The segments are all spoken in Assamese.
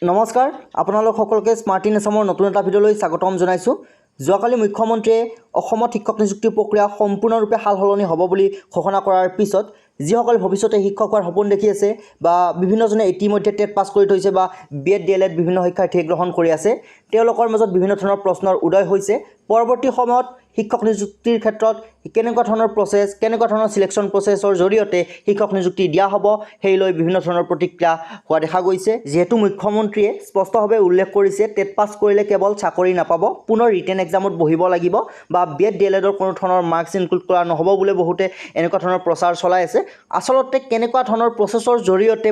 নমস্কাৰ আপোনালোক সকলোকে স্মাৰ্ট ইন আসামৰ নতুন এটা ভিডিঅ'লৈ স্বাগতম জনাইছোঁ। যোৱাকালি মুখ্যমন্ত্ৰীয়ে অসমত শিক্ষক নিযুক্তি প্ৰক্ৰিয়া সম্পূৰ্ণৰূপে সালসলনি হ'ব বুলি ঘোষণা কৰাৰ পিছত যিসকল ভৱিষ্যতে শিক্ষক হোৱাৰ সপোন দেখি আছে বা বিভিন্নজনে ইতিমধ্যে টেট পাছ কৰি থৈছে বা বিএড ডিএলএড বিভিন্ন শিক্ষাৰ্থীয়ে গ্ৰহণ কৰি আছে, তেওঁলোকৰ মাজত বিভিন্ন ধৰণৰ প্ৰশ্নৰ উদয় হৈছে। পৰৱৰ্তী সময়ত শিক্ষক নিযুক্তিৰ ক্ষেত্ৰত কেনেকুৱা ধৰণৰ প্ৰচেছ, কেনেকুৱা ধৰণৰ সিলেকশ্যন প্ৰচেছৰ জৰিয়তে শিক্ষক নিযুক্তি দিয়া হ'ব, সেই লৈ বিভিন্ন ধৰণৰ প্ৰতিক্ৰিয়া হোৱা দেখা গৈছে। যিহেতু মুখ্যমন্ত্ৰীয়ে স্পষ্টভাৱে উল্লেখ কৰিছে টেট পাছ কৰিলে কেৱল চাকৰি নাপাব, পুনৰ ৰিটেন এক্সামত বহিব লাগিব বা বিএড ডিএলএডৰ কোনো ধৰণৰ মাৰ্কছ ইনক্লুড কৰা নহ'ব বুলি বহুতে এনেকুৱা ধৰণৰ প্ৰচাৰ চলাই আছে। আচলতে কেনেকুৱা ধৰণৰ প্ৰচেছৰ জৰিয়তে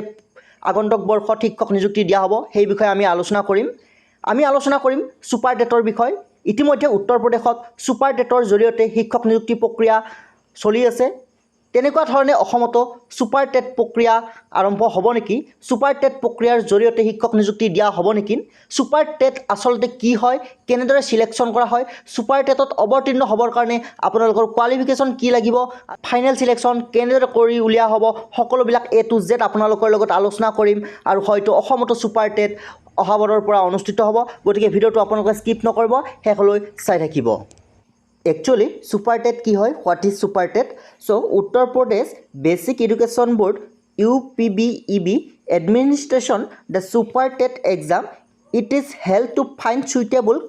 আগন্তুক বৰ্ষত শিক্ষক নিযুক্তি দিয়া হ'ব সেই বিষয়ে আমি আলোচনা কৰিম ছুপাৰ টেটৰ বিষয়। ইতিমধ্যে উত্তৰ প্ৰদেশত ছুপাৰ টেটৰ জৰিয়তে শিক্ষক নিযুক্তি প্ৰক্ৰিয়া চলি আছে। তেনেকুৱা ধৰণে অসমতো ছুপাৰ টেট প্ৰক্ৰিয়া আৰম্ভ হ'ব নেকি? ছুপাৰ টেট প্ৰক্ৰিয়াৰ জৰিয়তে শিক্ষক নিযুক্তি দিয়া হ'ব নেকি? ছুপাৰ টেট আচলতে কি হয়, কেনেদৰে সিলেকশ্যন কৰা হয়, ছুপাৰ টেটত অৱতীৰ্ণ হ'বৰ কাৰণে আপোনালোকৰ কোৱালিফিকেশ্যন কি লাগিব, ফাইনেল সিলেকশ্যন কেনেদৰে কৰি উলিওৱা হ'ব, সকলোবিলাক A to Z আপোনালোকৰ লগত আলোচনা কৰিম। আৰু হয়তো অসমতো ছুপাৰ টেট অহাবাৰৰ পৰা অনুষ্ঠিত হ'ব। গতিকে ভিডিঅ'টো আপোনালোকে স্কিপ নকৰিব, শেষলৈ চাই থাকিব। একচুৱেলি ছুপাৰ টেট কি হয়, what is super TET? So' Uttar Pradesh basic education board UPBEB administration the super tet exam. It is held to find suitable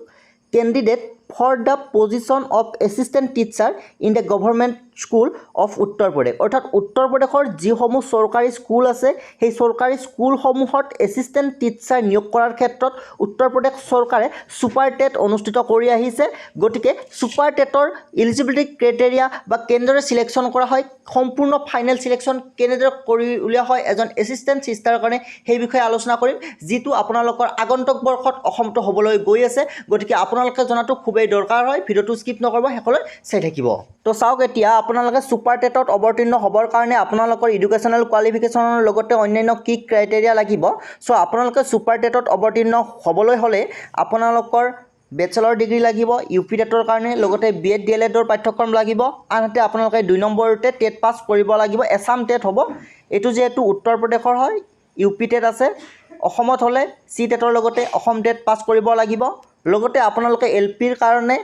candidate for the position of assistant teacher in the government school of Uttar Pradesh. অৰ্থাৎ উত্তৰ প্ৰদেশৰ যিসমূহ চৰকাৰী স্কুল আছে সেই চৰকাৰী স্কুলসমূহত এছিষ্টেণ্ট টিচাৰ নিয়োগ কৰাৰ ক্ষেত্ৰত উত্তৰ প্ৰদেশ চৰকাৰে ছুপাৰ টেট অনুষ্ঠিত কৰি আহিছে। গতিকে ছুপাৰ টেটৰ ইলিজিবিলিটি ক্ৰাইটেৰিয়া বা কেনেদৰে সিলেকশ্যন কৰা হয়, সম্পূৰ্ণ ফাইনেল সিলেকশ্যন কেনেদৰে কৰি উলিওৱা হয় এজন এছিষ্টেণ্ট টিচাৰৰ কাৰণে, সেই বিষয়ে আলোচনা কৰিম, যিটো আপোনালোকৰ আগন্তুক বৰ্ষত অসমতো হ'বলৈ গৈ আছে। গতিকে আপোনালোকে জনাটো খুবেই দৰকাৰ হয়। ভিডিঅ'টো স্কিপ নকৰিব, শেষলৈ চাই থাকিব। তো চাওক, এতিয়া আপোনালোকে ছুপাৰ টেটত অৱতীৰ্ণ হ'বৰ কাৰণে আপোনালোকৰ এডুকেশ্যনেল কোৱালিফিকেশ্যনৰ লগতে অন্যান্য কি ক্ৰাইটেৰিয়া লাগিব। চ' আপোনালোকে ছুপাৰ টেটত অৱতীৰ্ণ হ'বলৈ হ'লে আপোনালোকৰ বেচেলৰ ডিগ্ৰী লাগিব UP টেটৰ কাৰণে, লগতে বিএড ডিএলএডৰ পাঠ্যক্ৰম লাগিব, আনহাতে আপোনালোকে 2 নম্বৰতে টেট পাছ কৰিব লাগিব। এছাম টেট হ'ব, এইটো যিহেতু উত্তৰ প্ৰদেশৰ হয়, UP টেট আছে। অসমত হ'লে C টেটৰ লগতে অসম টেট পাছ কৰিব লাগিব। লগতে আপোনালোকে LPৰ কাৰণে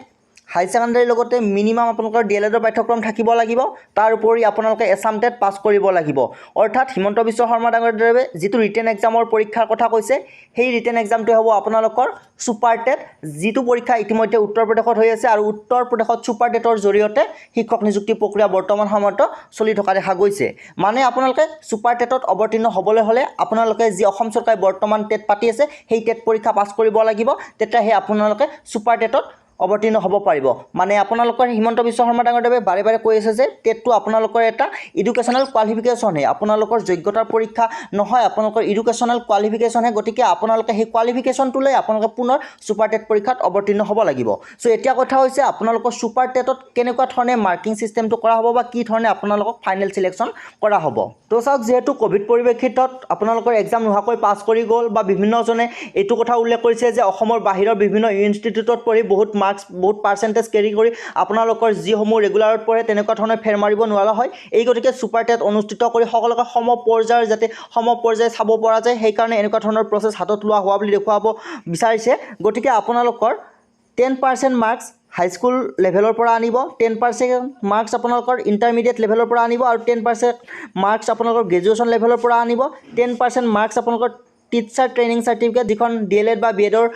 হাই ছেকেণ্ডাৰীৰ লগতে মিনিমাম আপোনালোকৰ ডিএলএডৰ পাঠ্যক্ৰম থাকিব লাগিব। তাৰ উপৰি আপোনালোকে এছাম টেট পাছ কৰিব লাগিব। অৰ্থাৎ হিমন্ত বিশ্ব শৰ্মা ডাঙৰীয়াদেৱে যিটো ৰিটেন এক্সামৰ পৰীক্ষাৰ কথা কৈছে, সেই ৰিটেন এক্সামটোৱে হ'ব আপোনালোকৰ ছুপাৰ টেট, যিটো পৰীক্ষা ইতিমধ্যে উত্তৰ প্ৰদেশত হৈ আছে। আৰু উত্তৰ প্ৰদেশত ছুপাৰ টেটৰ জৰিয়তে শিক্ষক নিযুক্তি প্ৰক্ৰিয়া বৰ্তমান সময়ত চলি থকা দেখা গৈছে। মানে আপোনালোকে ছুপাৰ টেটত অৱতীৰ্ণ হ'বলৈ হ'লে আপোনালোকে যি অসম চৰকাৰে বৰ্তমান টেট পাতি আছে সেই টেট পৰীক্ষা পাছ কৰিব লাগিব, তেতিয়াহে আপোনালোকে ছুপাৰ টেটত অৱতীৰ্ণ হ'ব পাৰিব। মানে আপোনালোকৰ হিমন্ত বিশ্ব শৰ্মা ডাঙৰীয়াদেৱে বাৰে বাৰে কৈ আছে যে টেটটো আপোনালোকৰ এটা এডুকেশ্যনেল কোৱালিফিকেশ্যনহে, আপোনালোকৰ যোগ্যতাৰ পৰীক্ষা নহয়, আপোনালোকৰ এডুকেশ্যনেল কোৱালিফিকেশ্যনহে। গতিকে আপোনালোকে সেই কোৱালিফিকেশ্যনটো লৈ আপোনালোকে পুনৰ ছুপাৰ টেট পৰীক্ষাত অৱতীৰ্ণ হ'ব লাগিব। চ' এতিয়া কথা হৈছে আপোনালোকৰ ছুপাৰ টেটত কেনেকুৱা ধৰণে মাৰ্কিং ছিষ্টেমটো কৰা হ'ব বা কি ধৰণে আপোনালোকক ফাইনেল ছিলেকশ্যন কৰা হ'ব। তো চাওক, যিহেতু ক'ভিড পৰিপ্ৰেক্ষিতত আপোনালোকৰ এক্সাম নোহোৱাকৈ পাছ কৰি গ'ল বা বিভিন্নজনে এইটো কথা উল্লেখ কৰিছে যে অসমৰ বাহিৰৰ বিভিন্ন ইনষ্টিটিউটত পঢ়ি বহুত পাৰ্চেণ্টেজ কেৰি কৰি আপোনালোকৰ যিসমূহ ৰেগুলাৰত পঢ়ে তেনেকুৱা ধৰণে ফেৰ মাৰিব নোৱাৰা হয়। এই গতিকে ছুপাৰ টেট অনুষ্ঠিত কৰি সকলোকে সম পৰ্যায়ৰ চাব পৰা যায়, সেইকাৰণে এনেকুৱা ধৰণৰ প্ৰচেছ হাতত লোৱা হোৱা বুলি দেখুৱাব বিচাৰিছে। গতিকে আপোনালোকৰ 10% মাৰ্কছ হাইস্কুল লেভেলৰ পৰা আনিব, 10% মাৰ্কছ আপোনালোকৰ ইণ্টাৰমিডিয়েট লেভেলৰ পৰা আনিব, আৰু 10% মাৰ্কছ আপোনালোকৰ গ্ৰেজুৱেশ্যন লেভেলৰ পৰা আনিব, 10% মাৰ্কছ আপোনালোকৰ টিচাৰ ট্ৰেইনিং চাৰ্টিফিকেট যিখন ডিএলএড বা বিএডৰ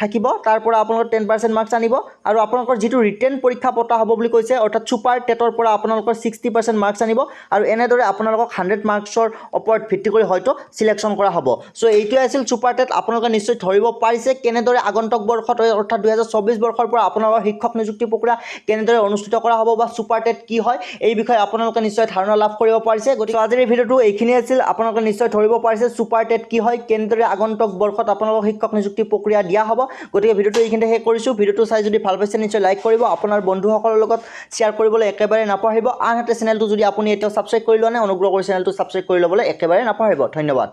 থাকিব তাৰ পৰা আপোনালোকৰ 10% মাৰ্কছ আনিব। আৰু আপোনালোকৰ যিটো ৰিটেন পৰীক্ষা পতা হ'ব বুলি কৈছে, অৰ্থাৎ ছুপাৰ টেটৰ পৰা আপোনালোকৰ 60% মাৰ্কছ আনিব, আৰু এনেদৰে আপোনালোকক 100 মাৰ্কছৰ ওপৰত ভিত্তি কৰি হয়তো সিলেকশ্যন কৰা হ'ব। চ' এইটোৱে আছিল ছুপাৰ টেট। আপোনালোকে নিশ্চয় ধৰিব পাৰিছে কেনেদৰে আগন্তুক বৰ্ষত অৰ্থাৎ 2024 বৰ্ষৰ পৰা আপোনালোকৰ শিক্ষক নিযুক্তি প্ৰক্ৰিয়া কেনেদৰে অনুষ্ঠিত কৰা হ'ব বা ছুপাৰ টেট কি হয় এই বিষয়ে আপোনালোকে নিশ্চয় ধাৰণা লাভ কৰিব পাৰিছে। গতিকে আজিৰ এই ভিডিঅ'টো এইখিনিয়ে আছিল। আপোনালোকে নিশ্চয় ধৰিব পাৰিছে ছুপাৰ টেট কি হয়, কেনেদৰে আগন্তুক বৰ্ষত আপোনালোকক শিক্ষক নিযুক্তি প্ৰক্ৰিয়া দিয়া হ'ব। গতিকে ভিডিঅ'টো এইখিনিতে শেষ কৰিছোঁ। ভিডিঅ'টো চাই যদি ভাল পাইছে নিশ্চয় লাইক কৰিব, আপোনাৰ বন্ধুসকলৰ লগত শ্বেয়াৰ কৰিবলৈ একেবাৰে নাপাহৰিব। আনহাতে চেনেলটো যদি আপুনি এতিয়াও ছাবস্ক্ৰাইব কৰি লোৱা নাই, অনুগ্ৰহ কৰি চেনেলটো ছাবস্ক্ৰাইব কৰি ল'বলৈ একেবাৰে নাপাহৰিব। ধন্যবাদ।